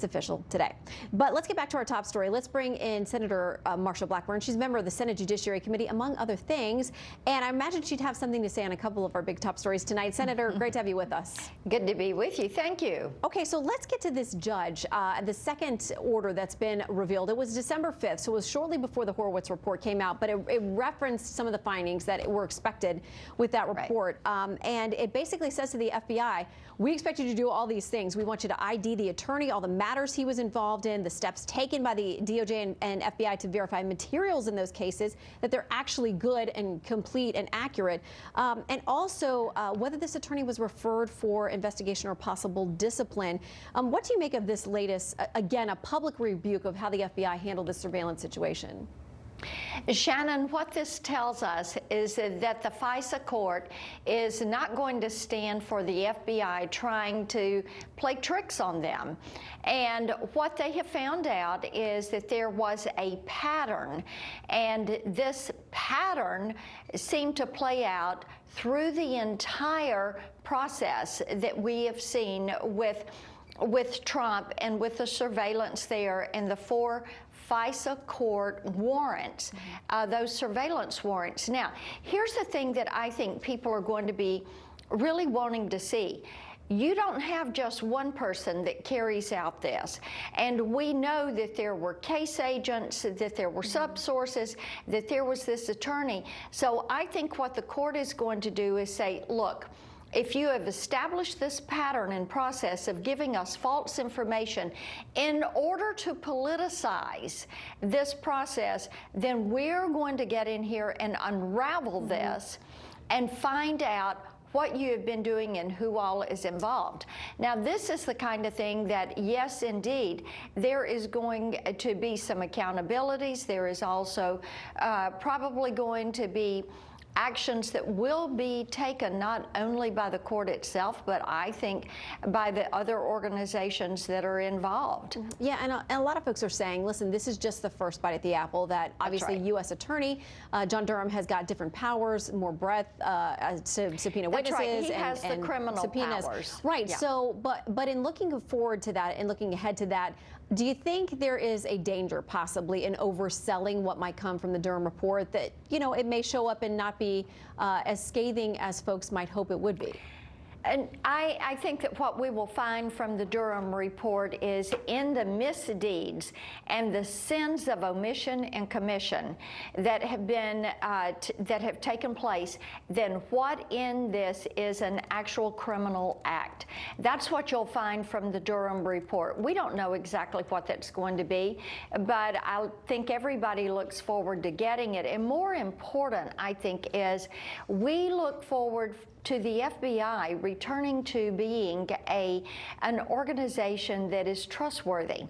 Official today. But let's get back to our top story. Let's bring in Senator Marsha Blackburn. She's a member of the Senate Judiciary Committee, among other things. And I imagine she'd have something to say on a couple of our big top stories tonight. Senator, great to have you with us. Good to be with you. Thank you. Okay, so let's get to this judge. The second order that's been revealed. It was December 5th, so it was shortly before the Horowitz report came out, but it referenced some of the findings that were expected with that report. Right. And it basically says to the FBI, we expect you to do all these things. We want you to ID the attorney, all the matters he was involved in, the steps taken by the DOJ and FBI to verify materials in those cases, that they're actually good and complete and accurate. And also whether this attorney was referred for investigation or possible discipline. What do you make of this latest, again, a public rebuke of how the FBI handled this surveillance situation? Shannon, what this tells us is that the FISA court is not going to stand for the FBI trying to play tricks on them. And what they have found out is that there was a pattern, and this pattern seemed to play out through the entire process that we have seen with Trump and with the surveillance there and the 4 FISA court warrants, those surveillance warrants. Now, here's the thing that I think people are going to be really wanting to see. You don't have just one person that carries out this. And we know that there were case agents, that there were subsources, that there was this attorney. So I think what the court is going to do is say, look, if you have established this pattern and process of giving us false information in order to politicize this process, then we're going to get in here and unravel this and find out what you have been doing and who all is involved. Now, this is the kind of thing that, yes, indeed, there is going to be some accountabilities. There is also probably going to be actions that will be taken not only by the court itself, but I think by the other organizations that are involved. Yeah, and a lot of folks are saying, listen, this is just the first bite at the apple, that obviously U.S. Attorney John Durham has got different powers, more breadth to subpoena witnesses. That's right. He has the criminal subpoenas. Powers. Right. Yeah. So, but in looking forward to that and looking ahead to that, do you think there is a danger possibly in overselling what might come from the Durham report, that, you know, it may show up and not be as scathing as folks might hope it would be? And I think that what we will find from the Durham report is in the misdeeds and the sins of omission and commission that have been that have taken place, then what in this is an actual criminal act. That's what you'll find from the Durham report. We don't know exactly what that's going to be, but I think everybody looks forward to getting it. And more important, I think, is we look forward to the FBI returning to being an organization that is trustworthy.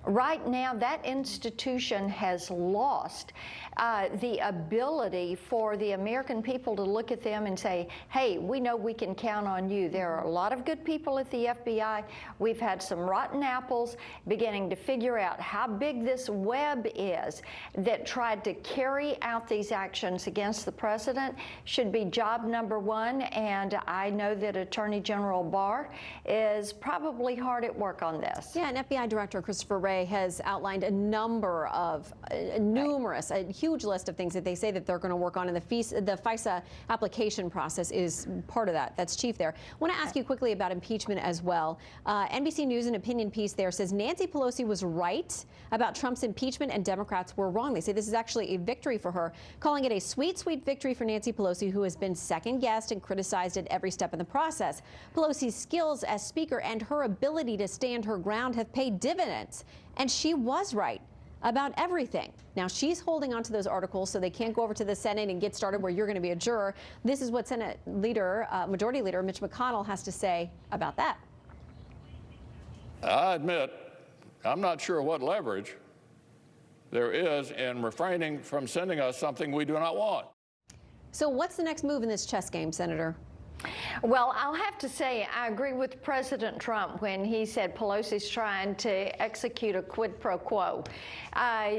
Right now, that institution has lost the ability for the American people to look at them and say, hey, we know we can count on you. There are a lot of good people at the FBI. We've had some rotten apples beginning to figure out how big this web is that tried to carry out these actions against the president. Should be job number one, and I know that Attorney General Barr is probably hard at work on this. Yeah, and FBI Director Christopher Wray has outlined a number of, numerous, a huge list of things that they say that they're going to work on, and the FISA application process is part of that. That's chief there. I want to ask you quickly about impeachment as well. NBC News, an opinion piece there, says Nancy Pelosi was right about Trump's impeachment and Democrats were wrong. They say this is actually a victory for her, calling it a sweet, sweet victory for Nancy Pelosi, who has been second-guessed and criticized at every step in the process. Pelosi's skills as Speaker and her ability to stand her ground have paid dividends. And she was right about everything. Now, she's holding on to those articles so they can't go over to the Senate and get started where you're going to be a juror. This is what Senate leader, Majority Leader Mitch McConnell has to say about that. I admit, I'm not sure what leverage there is in refraining from sending us something we do not want. So what's the next move in this chess game, Senator? Well, I'll have to say I agree with President Trump when he said Pelosi's trying to execute a quid pro quo.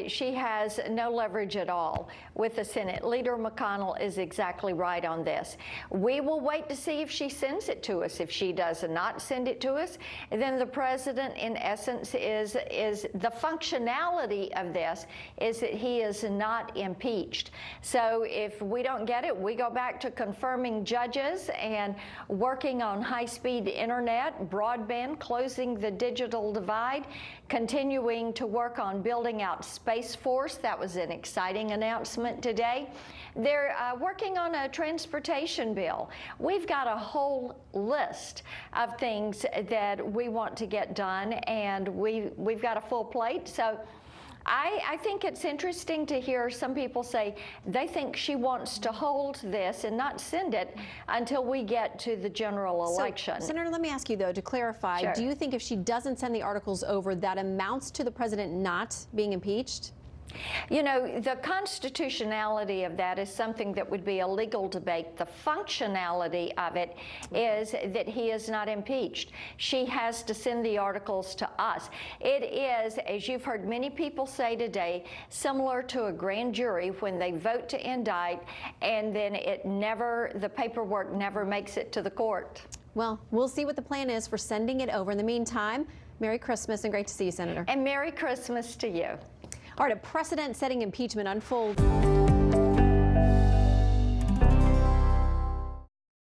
She has no leverage at all with the Senate. Leader McConnell is exactly right on this. We will wait to see if she sends it to us. If she does not send it to us, then the president, in essence, is the functionality of this is that he is not impeached. So if we don't get it, we go back to confirming judges and working on high-speed internet, broadband, closing the digital divide, continuing to work on building out Space Force. That was an exciting announcement today. They're working on a transportation bill. We've got a whole list of things that we want to get done, and we've got a full plate. So I think it's interesting to hear some people say they think she wants to hold this and not send it until we get to the general election. So, Senator, let me ask you, though, to clarify, Sure. do you think if she doesn't send the articles over, that amounts to the president not being impeached? You know, the constitutionality of that is something that would be a legal debate. The functionality of it is that he is not impeached. She has to send the articles to us. It is, as you've heard many people say today, similar to a grand jury when they vote to indict and then the paperwork never makes it to the court. Well, we'll see what the plan is for sending it over. In the meantime, Merry Christmas and great to see you, Senator. And Merry Christmas to you. All right, a precedent-setting impeachment unfolds.